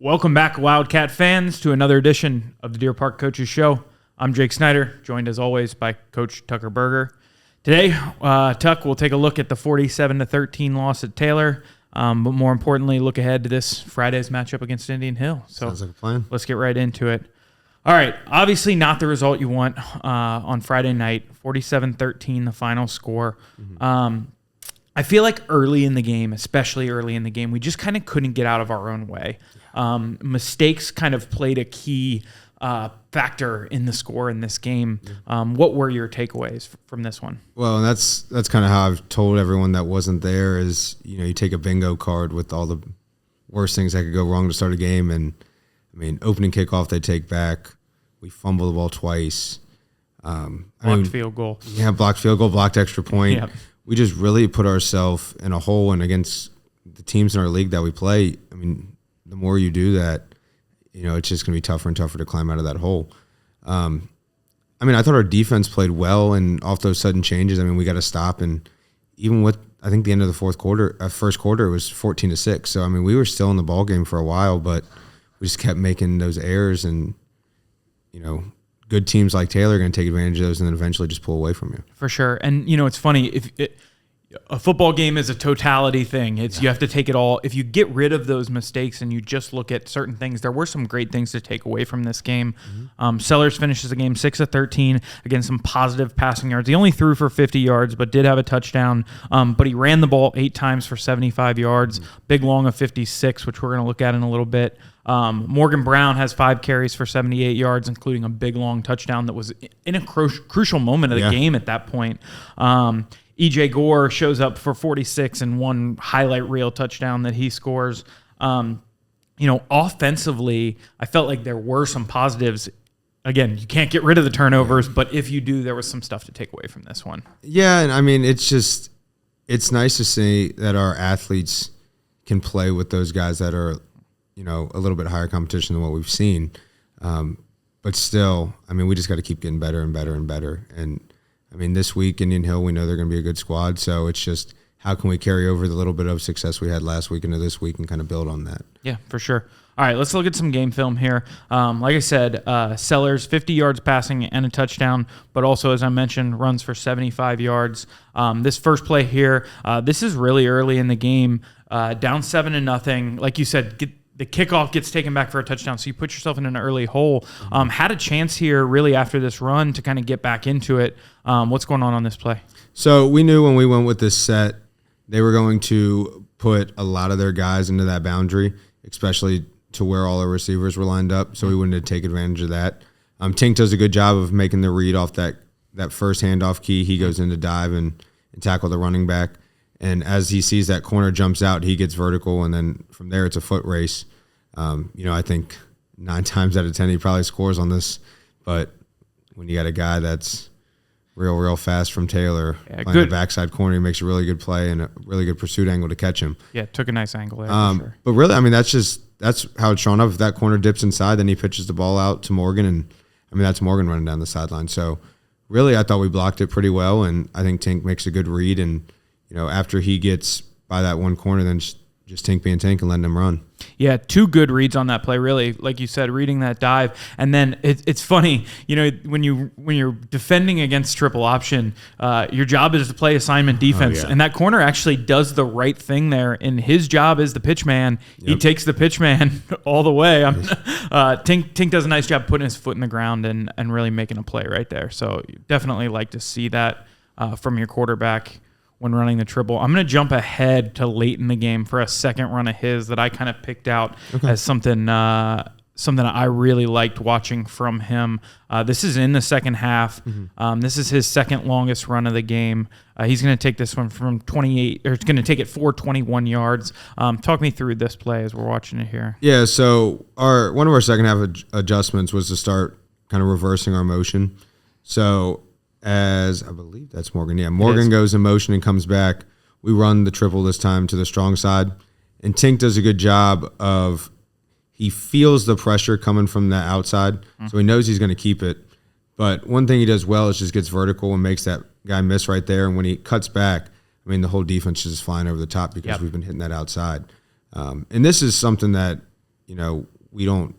Welcome back, Wildcat fans, to another edition of the Deer Park Coaches Show. I'm Jake Snyder, joined as always by Coach Tucker Berger. Today, Tuck will take a look at the 47-13 loss at Taylor, but more importantly, look ahead to this Friday's matchup against Indian Hill. So sounds like a plan. Let's get right into it. All right, obviously not the result you want on Friday night, 47-13, the final score. Mm-hmm. I feel like early in the game, especially early in the game, we just kind of couldn't get out of our own way. Mistakes kind of played a key factor in the score in this game. What were your takeaways from this one? Well, and that's kind of how I've told everyone that wasn't there is, you take a bingo card with all the worst things that could go wrong to start a game. And, opening kickoff they take back. We fumble the ball twice. Blocked field goal. Yeah, blocked field goal, blocked extra point. Yep. We just really put ourselves in a hole, and against the teams in our league that we play, the more you do that, it's just going to be tougher and tougher to climb out of that hole. I thought our defense played well, and off those sudden changes, we got to stop. And even with, I think, the end of the first quarter, it was 14-6. So, we were still in the ball game for a while, but we just kept making those errors. And, good teams like Taylor are going to take advantage of those and then eventually just pull away from you. For sure. And, it's funny. A football game is a totality thing. You have to take it all. If you get rid of those mistakes and you just look at certain things, there were some great things to take away from this game. Mm-hmm. Sellers finishes the game 6-13, again, some positive passing yards. He only threw for 50 yards, but did have a touchdown. But he ran the ball 8 times for 75 yards, big long of 56, which we're going to look at in a little bit. Morgan Brown has 5 carries for 78 yards, including a big long touchdown that was in a crucial moment of the game at that point. E.J. Gore shows up for 46 and one highlight reel touchdown that he scores. Offensively, I felt like there were some positives. Again, you can't get rid of the turnovers, but if you do, there was some stuff to take away from this one. Yeah, and it's nice to see that our athletes can play with those guys that are, a little bit higher competition than what we've seen. But still, we just got to keep getting better and better and better. And this week, Indian Hill, we know they're going to be a good squad. So it's just how can we carry over the little bit of success we had last week into this week and kind of build on that. Yeah, for sure. All right, let's look at some game film here. Like I said, Sellers, 50 yards passing and a touchdown, but also, as I mentioned, runs for 75 yards. This first play here, this is really early in the game, down 7-0. Like you said, the kickoff gets taken back for a touchdown, so you put yourself in an early hole. Had a chance here really after this run to kind of get back into it. What's going on this play? So we knew when we went with this set, they were going to put a lot of their guys into that boundary, especially to where all our receivers were lined up, so we wanted to take advantage of that. Tink does a good job of making the read off that first handoff key. He goes in to dive and tackle the running back. And as he sees that corner jumps out, he gets vertical, and then from there it's a foot race. I think 9 times out of 10 he probably scores on this. But when you got a guy that's real fast from Taylor, playing the backside corner, he makes a really good play and a really good pursuit angle to catch him. Yeah, took a nice angle there for sure. But really, that's how it's shown up. If that corner dips inside, then he pitches the ball out to Morgan, and that's Morgan running down the sideline. So really, I thought we blocked it pretty well, and I think Tink makes a good read, and after he gets by that one corner, then just Tink being Tink and letting him run. Yeah, 2 good reads on that play, really. Like you said, reading that dive. And then it's funny, when you're defending against triple option, your job is to play assignment defense. And that corner actually does the right thing there. And his job is the pitch man. Yep. He takes the pitch man all the way. Tink does a nice job putting his foot in the ground and really making a play right there. So you definitely like to see that from your quarterback when running the triple. I'm going to jump ahead to late in the game for a second run of his that I kind of picked out as something I really liked watching from him. This is in the second half. Mm-hmm. This is his second longest run of the game. He's going to take this one from 28, or it's going to take it for 21 yards. Talk me through this play as we're watching it here. Yeah, so one of our second half adjustments was to start kind of reversing our motion. So as I believe that's Morgan. Yeah, Morgan goes in motion and comes back. We run the triple this time to the strong side. And Tink does a good job of, he feels the pressure coming from the outside, so he knows he's going to keep it. But one thing he does well is just gets vertical and makes that guy miss right there. And when he cuts back, the whole defense is just flying over the top because we've been hitting that outside. And this is something that, we don't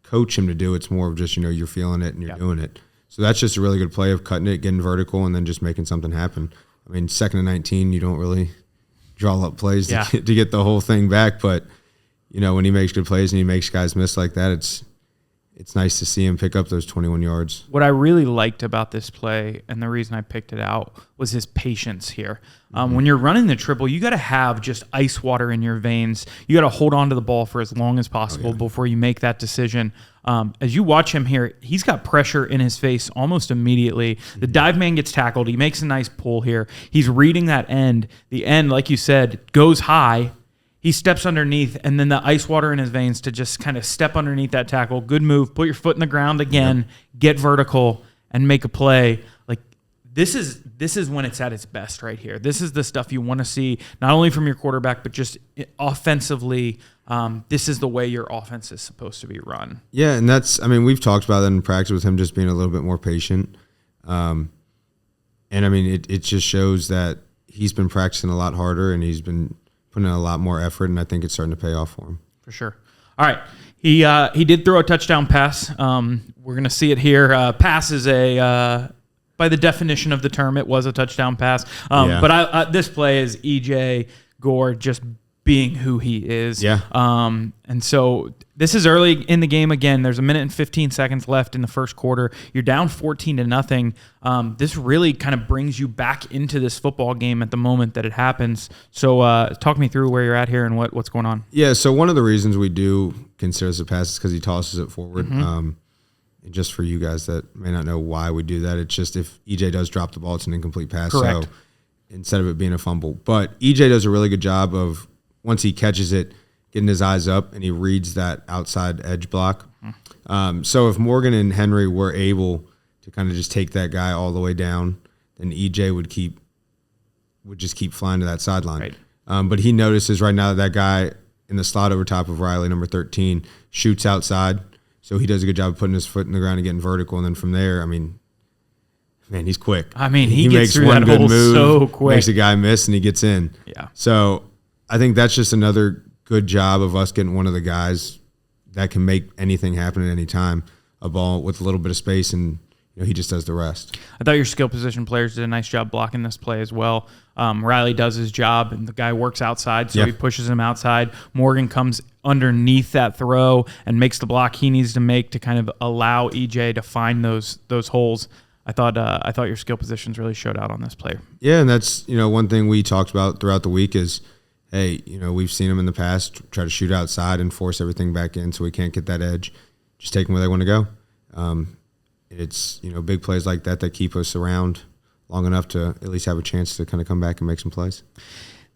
coach him to do. It's more of just, you're feeling it and you're doing it. So that's just a really good play of cutting it, getting vertical, and then just making something happen. I mean, 2nd and 19, you don't really draw up plays to get the whole thing back. But, when he makes good plays and he makes guys miss like that, it's nice to see him pick up those 21 yards. What I really liked about this play, and the reason I picked it out, was his patience here. When you're running the triple, you got to have just ice water in your veins. You got to hold on to the ball for as long as possible before you make that decision. As you watch him here, he's got pressure in his face almost immediately. The dive man gets tackled. He makes a nice pull here. He's reading that end. The end, like you said, goes high. He steps underneath, and then the ice water in his veins to just kind of step underneath that tackle. Good move. Put your foot in the ground again. Get vertical and make a play. Like this is when it's at its best right here. This is the stuff you want to see, not only from your quarterback, but just offensively. This is the way your offense is supposed to be run. Yeah, and we've talked about that in practice with him just being a little bit more patient. And it just shows that he's been practicing a lot harder and he's been putting in a lot more effort, and I think it's starting to pay off for him. For sure. All right. He did throw a touchdown pass. We're going to see it here. Pass is by the definition of the term, it was a touchdown pass. But this play is E.J. Gore just being who he is. Yeah. And so this is early in the game again. There's 1 minute and 15 seconds left in the first quarter. You're down 14-0. This really kind of brings you back into this football game at the moment that it happens. So talk me through where you're at here and what's going on. Yeah, so one of the reasons we do consider this a pass is because he tosses it forward. And just for you guys that may not know why we do that, it's just if EJ does drop the ball, it's an incomplete pass. Correct. So instead of it being a fumble. But EJ does a really good job of, once he catches it, getting his eyes up, and he reads that outside edge block. So if Morgan and Henry were able to kind of just take that guy all the way down, then EJ would just keep flying to that sideline. Right. But he notices right now that guy in the slot over top of Riley, number 13, shoots outside. So he does a good job of putting his foot in the ground and getting vertical. And then from there, man, he's quick. He gets through that hole so quick. Makes a guy miss, and he gets in. Yeah. So I think that's just another good job of us getting one of the guys that can make anything happen at any time, a ball with a little bit of space, and he just does the rest. I thought your skill position players did a nice job blocking this play as well. Riley does his job, and the guy works outside, so he pushes him outside. Morgan comes underneath that throw and makes the block he needs to make to kind of allow EJ to find those holes. I thought your skill positions really showed out on this play. Yeah, and that's one thing we talked about throughout the week is, hey, we've seen them in the past try to shoot outside and force everything back in, so we can't get that edge. Just take them where they want to go. It's big plays like that keep us around long enough to at least have a chance to kind of come back and make some plays.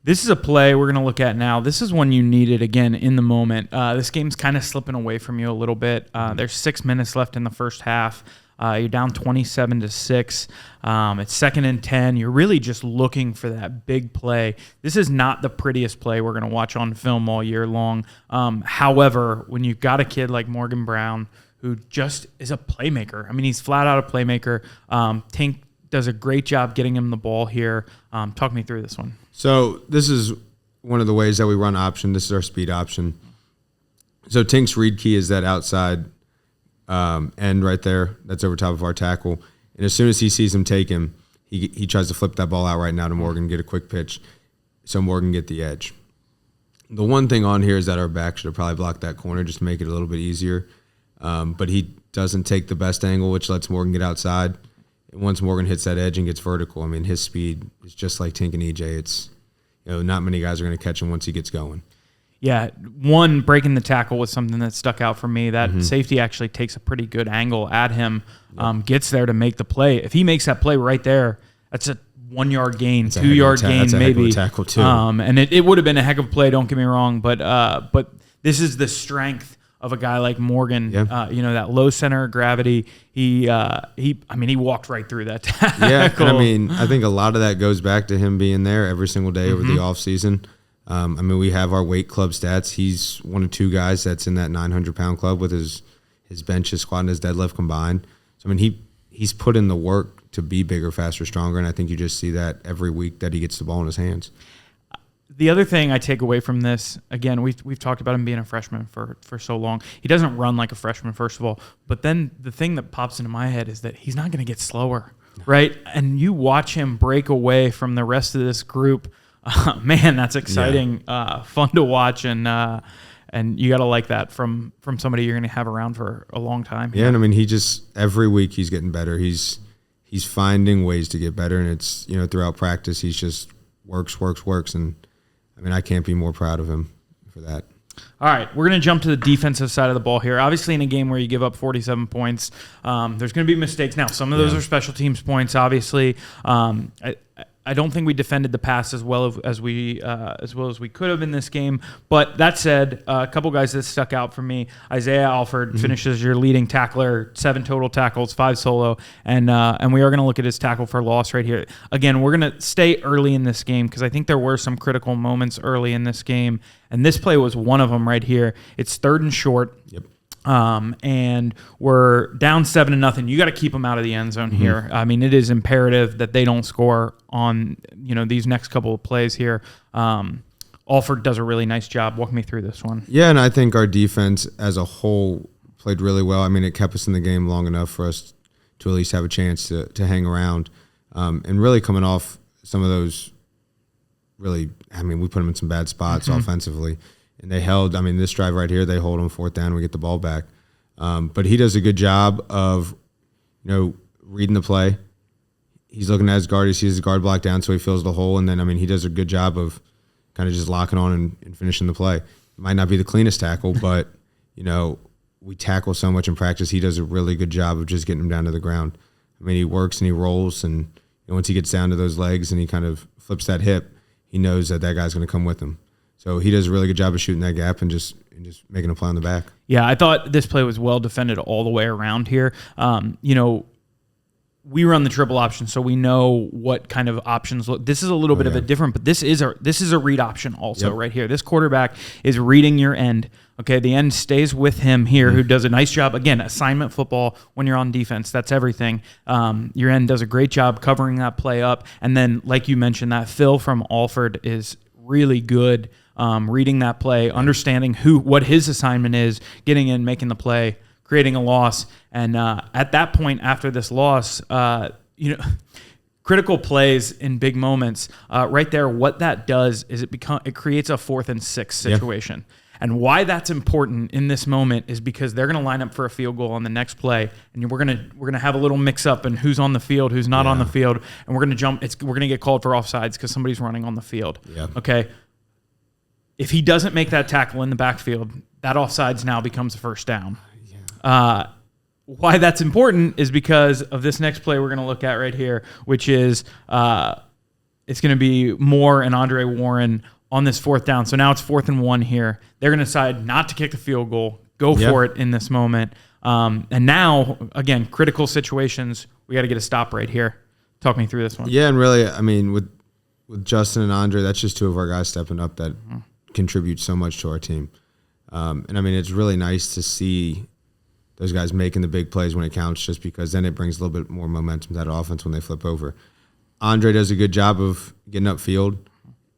This is a play we're going to look at now. This is one you needed, again, in the moment. This game's kind of slipping away from you a little bit. There's 6 minutes left in the first half. You're down 27-6. It's 2nd and 10. You're really just looking for that big play. This is not the prettiest play we're going to watch on film all year long. However, when you've got a kid like Morgan Brown who just is a playmaker, he's flat out a playmaker. Tink does a great job getting him the ball here. Talk me through this one. So this is one of the ways that we run option. This is our speed option. So Tink's read key is that outside end right there that's over top of our tackle. And as soon as he sees him take him, he tries to flip that ball out right now to Morgan, get a quick pitch so Morgan get the edge. The one thing on here is that our back should have probably blocked that corner just to make it a little bit easier. But he doesn't take the best angle, which lets Morgan get outside. And once Morgan hits that edge and gets vertical, his speed is just like Tink and EJ. It's not many guys are going to catch him once he gets going. Yeah, one, breaking the tackle was something that stuck out for me. That safety actually takes a pretty good angle at him, gets there to make the play. If he makes that play right there, that's a 1 yard gain, 2 yard gain, that's a maybe. Heck of a tackle too. And it would have been a heck of a play. Don't get me wrong, but this is the strength of a guy like Morgan. That low center of gravity. He walked right through that tackle. Yeah, and I think a lot of that goes back to him being there every single day over the off season. We have our weight club stats. He's one of 2 guys that's in that 900-pound club with his bench, his squat, and his deadlift combined. So, he's put in the work to be bigger, faster, stronger, and I think you just see that every week that he gets the ball in his hands. The other thing I take away from this, again, we've talked about him being a freshman for so long. He doesn't run like a freshman, first of all. But then the thing that pops into my head is that he's not going to get slower, right? And you watch him break away from the rest of this group. Man, that's exciting, fun to watch, and you got to like that from somebody you're going to have around for a long time. Yeah, and I mean, he just every week he's getting better. He's finding ways to get better, and it's throughout practice he's just works, and I mean, I can't be more proud of him for that. All right, we're going to jump to the defensive side of the ball here. Obviously, in a game where you give up 47 points, there's going to be mistakes. Now, some of those are special teams points, obviously. I don't think we defended the pass as well as we could have in this game. But that said, a couple guys that stuck out for me. Isaiah Alford finishes your leading tackler, 7 total tackles, 5 solo, and we are going to look at his tackle for loss right here. Again, we're going to stay early in this game because I think there were some critical moments early in this game, and this play was one of them right here. It's 3rd and short. Yep. And we're down 7-0. You got to keep them out of the end zone here. I mean, it is imperative that they don't score on these next couple of plays here. Alford does a really nice job. Walk me through this one. Yeah, and I think our defense as a whole played really well. I mean, it kept us in the game long enough for us to at least have a chance to hang around. And really coming off some of those we put them in some bad spots offensively. And they held, this drive right here, they hold them 4th down, we get the ball back. But he does a good job of, reading the play. He's looking at his guard, he sees his guard block down, so he fills the hole. And then, he does a good job of kind of just locking on and finishing the play. It might not be the cleanest tackle, but, we tackle so much in practice. He does a really good job of just getting him down to the ground. He works and he rolls, and once he gets down to those legs and he kind of flips that hip, he knows that guy's going to come with him. So he does a really good job of shooting that gap and just making a play on the back. Yeah, I thought this play was well defended all the way around here. We run the triple option, so we know what kind of options look. This is a little bit of a different, but this is a read option also right here. This quarterback is reading your end. Okay, the end stays with him here, who does a nice job. Again, assignment football when you're on defense, that's everything. Your end does a great job covering that play up, and then like you mentioned, that fill from Alford is really good. Reading that play, understanding what his assignment is, getting in, making the play, creating a loss, and at that point after this loss, critical plays in big moments, right there. What that does is it creates a 4th and 6 situation, and why that's important in this moment is because they're going to line up for a field goal on the next play, and we're gonna have a little mix up in who's on the field, who's not on the field, and we're gonna get called for offsides because somebody's running on the field. Okay. If he doesn't make that tackle in the backfield, that offsides now becomes a 1st down. Why that's important is because of this next play we're going to look at right here, which is it's going to be Moore and Andre Warren on this 4th down. So now it's 4th and 1 here. They're going to decide not to kick the field goal, go for it in this moment. And now, again, critical situations, we got to get a stop right here. Talk me through this one. Yeah, and really, with Justin and Andre, that's just 2 of our guys stepping up that contribute so much to our team. And it's really nice to see those guys making the big plays when it counts, just because then it brings a little bit more momentum to that offense when they flip over. Andre does a good job of getting upfield,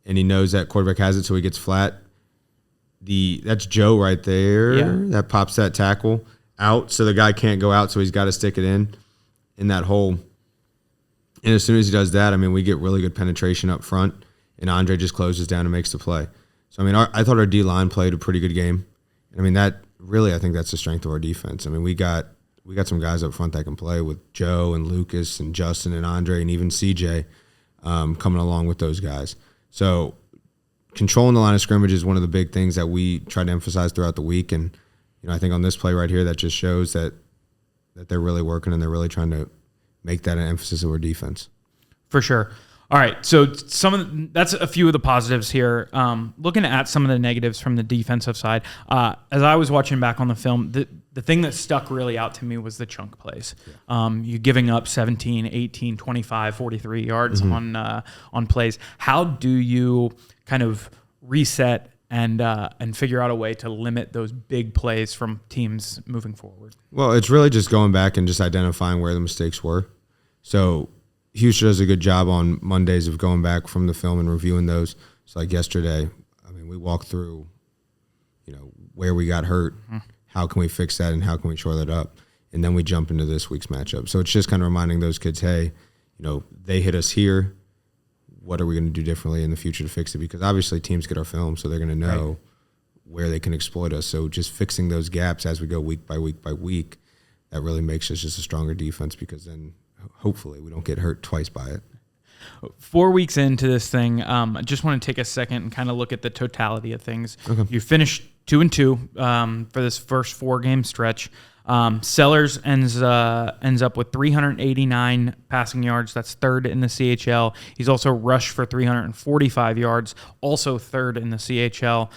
and he knows that quarterback has it, so he gets flat. That's Joe right there. That pops that tackle out, so the guy can't go out, so he's got to stick it in that hole. And as soon as he does that, we get really good penetration up front, and Andre just closes down and makes the play. So, I thought our D-line played a pretty good game. That really, I think that's the strength of our defense. We got some guys up front that can play with Joe and Lucas and Justin and Andre and even CJ coming along with those guys. So controlling the line of scrimmage is one of the big things that we try to emphasize throughout the week. And, I think on this play right here, that just shows that they're really working and they're really trying to make that an emphasis of our defense. For sure. All right, so that's a few of the positives here. Looking at some of the negatives from the defensive side, as I was watching back on the film, the thing that stuck really out to me was the chunk plays. You giving up 17, 18, 25, 43 yards on plays. How do you kind of reset and figure out a way to limit those big plays from teams moving forward? Well, it's really just going back and just identifying where the mistakes were. So Houston does a good job on Mondays of going back from the film and reviewing those. So like yesterday, I mean, we walked through, where we got hurt, how can we fix that, and how can we shore that up, and then we jump into this week's matchup. So it's just kind of reminding those kids, hey, they hit us here. What are we going to do differently in the future to fix it? Because obviously teams get our film, so they're going to know where they can exploit us. So just fixing those gaps as we go week by week by week, that really makes us just a stronger defense, because then hopefully we don't get hurt twice by it. 4 weeks into this thing, I just want to take a second and kind of look at the totality of things. Okay. You finished 2-2 for this first 4-game stretch. Sellers ends up with 389 passing yards. That's third in the CHL. He's also rushed for 345 yards, also third in the CHL.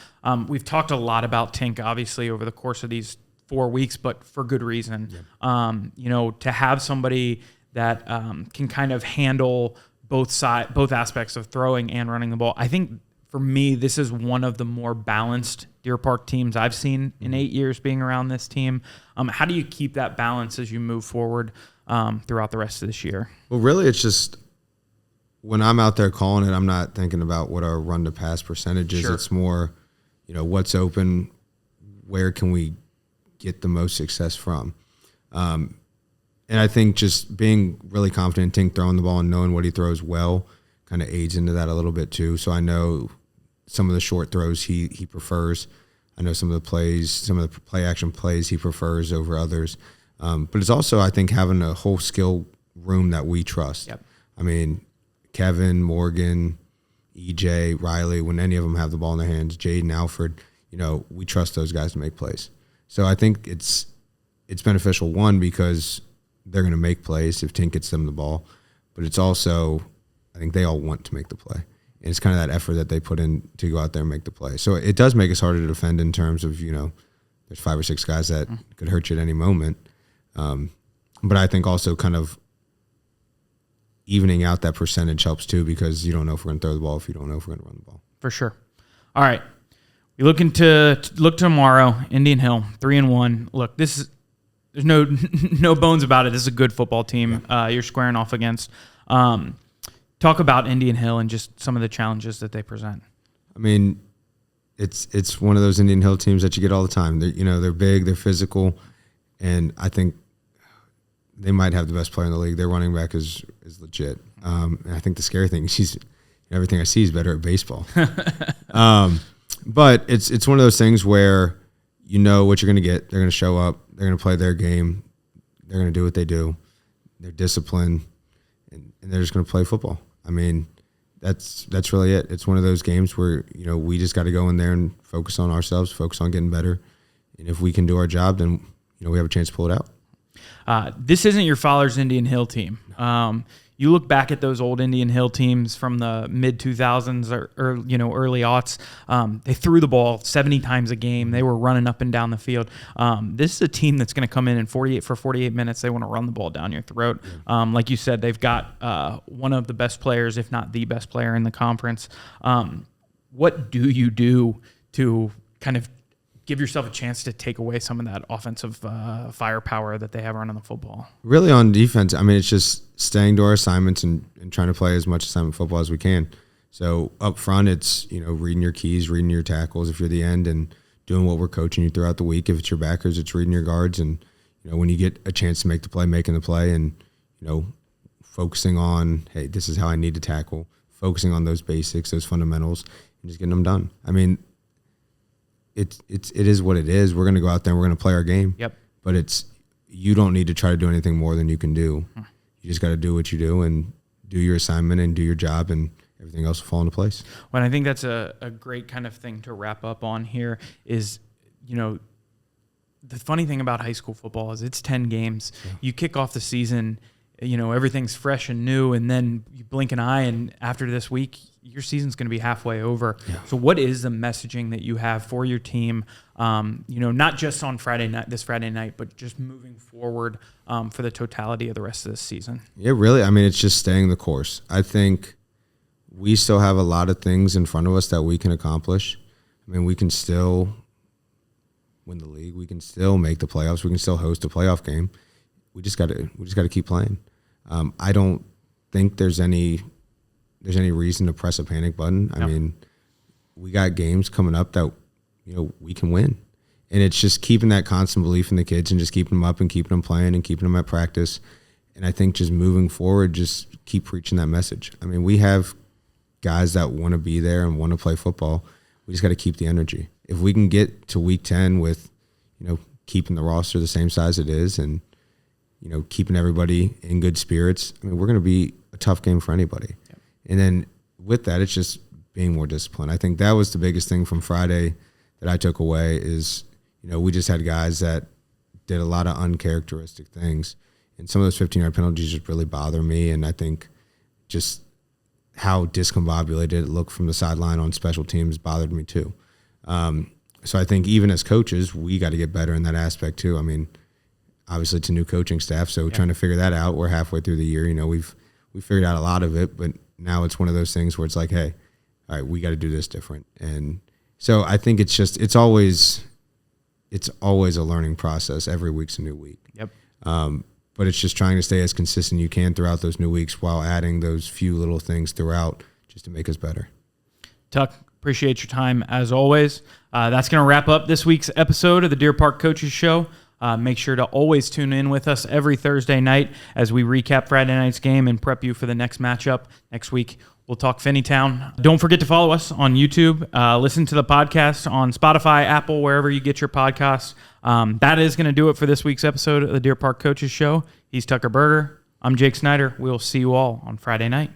We've talked a lot about Tink, obviously, over the course of these 4 weeks, but for good reason. Yeah. To have somebody that can kind of handle both aspects of throwing and running the ball. I think for me, this is one of the more balanced Deer Park teams I've seen in 8 years being around this team. How do you keep that balance as you move forward throughout the rest of this year? Well, really, it's just when I'm out there calling it, I'm not thinking about what our run-to-pass percentage is. Sure. It's more, what's open, where can we get the most success from? And I think just being really confident in Tink throwing the ball and knowing what he throws well kind of aids into that a little bit too. So I know some of the short throws he prefers. I know some of the play action plays he prefers over others. But it's also, I think, having a whole skill room that we trust. Yep. I mean, Kevin, Morgan, EJ, Riley, when any of them have the ball in their hands, Jaden, Alfred, we trust those guys to make plays. So I think it's beneficial, one, because they're going to make plays if Tink gets them the ball. But it's also, I think they all want to make the play. And it's kind of that effort that they put in to go out there and make the play. So it does make us harder to defend in terms of, there's 5 or 6 guys that could hurt you at any moment. But I think also kind of evening out that percentage helps too, because you don't know if we're going to throw the ball if you don't know if we're going to run the ball. For sure. All right. We look tomorrow, Indian Hill, 3-1. Look, there's no bones about it. This is a good football team you're squaring off against. Talk about Indian Hill and just some of the challenges that they present. I mean, it's one of those Indian Hill teams that you get all the time. They're big, they're physical, and I think they might have the best player in the league. Their running back is legit. And I think the scary thing is everything I see is better at baseball. But it's one of those things where you know what you're going to get. They're going to show up. They're going to play their game. They're going to do what they do. They're disciplined, and they're just going to play football. I mean, that's really it. It's one of those games where, we just got to go in there and focus on ourselves, focus on getting better. And if we can do our job, then, we have a chance to pull it out. This isn't your father's Indian Hill team. You look back at those old Indian Hill teams from the mid-2000s or early aughts. They threw the ball 70 times a game. They were running up and down the field. This is a team that's going to come in 48 minutes. They want to run the ball down your throat. Like you said, they've got one of the best players, if not the best player in the conference. What do you do to kind of give yourself a chance to take away some of that offensive firepower that they have running the football? Really on defense, I mean, it's just staying to our assignments and trying to play as much assignment football as we can. So up front, it's, reading your keys, reading your tackles if you're the end, and doing what we're coaching you throughout the week. If it's your backers, it's reading your guards. And, when you get a chance to make the play, making the play, and, focusing on, hey, this is how I need to tackle, focusing on those basics, those fundamentals, and just getting them done. I mean, it is what it is. We're going to go out there and we're going to play our game. Yep. But you don't need to try to do anything more than you can do. You just got to do what you do and do your assignment and do your job, and everything else will fall into place. Well, I think that's a great kind of thing to wrap up on here is, the funny thing about high school football is it's 10 games. Yeah. You kick off the season, everything's fresh and new, and then you blink an eye, and after this week, your season's going to be halfway over. Yeah. So what is the messaging that you have for your team, not just on this Friday night, but just moving forward for the totality of the rest of this season? Yeah, really. I mean, it's just staying the course. I think we still have a lot of things in front of us that we can accomplish. I mean, we can still win the league. We can still make the playoffs. We can still host a playoff game. We just got to keep playing. I don't think there's any reason to press a panic button. I mean, we got games coming up that, we can win. And it's just keeping that constant belief in the kids and just keeping them up and keeping them playing and keeping them at practice. And I think just moving forward, just keep preaching that message. I mean, we have guys that want to be there and want to play football. We just got to keep the energy. If we can get to week 10 with, keeping the roster the same size it is and, keeping everybody in good spirits, I mean, we're going to be a tough game for anybody. Yep. And then with that, it's just being more disciplined. I think that was the biggest thing from Friday that I took away is, we just had guys that did a lot of uncharacteristic things. And some of those 15-yard penalties just really bother me. And I think just how discombobulated it looked from the sideline on special teams bothered me too. So I think even as coaches, we got to get better in that aspect too. I mean, obviously it's a new coaching staff, so trying to figure that out. We're halfway through the year. We've figured out a lot of it, but now it's one of those things where it's like, hey, all right, we got to do this different. And so I think it's always a learning process. Every week's a new week. Yep. But it's just trying to stay as consistent you can throughout those new weeks while adding those few little things throughout just to make us better. Tuck, appreciate your time as always. That's going to wrap up this week's episode of the Deer Park Coaches Show. Make sure to always tune in with us every Thursday night as we recap Friday night's game and prep you for the next matchup next week. We'll talk Finneytown. Don't forget to follow us on YouTube. Listen to the podcast on Spotify, Apple, wherever you get your podcasts. That is going to do it for this week's episode of the Deer Park Coaches Show. He's Tucker Berger. I'm Jake Snyder. We'll see you all on Friday night.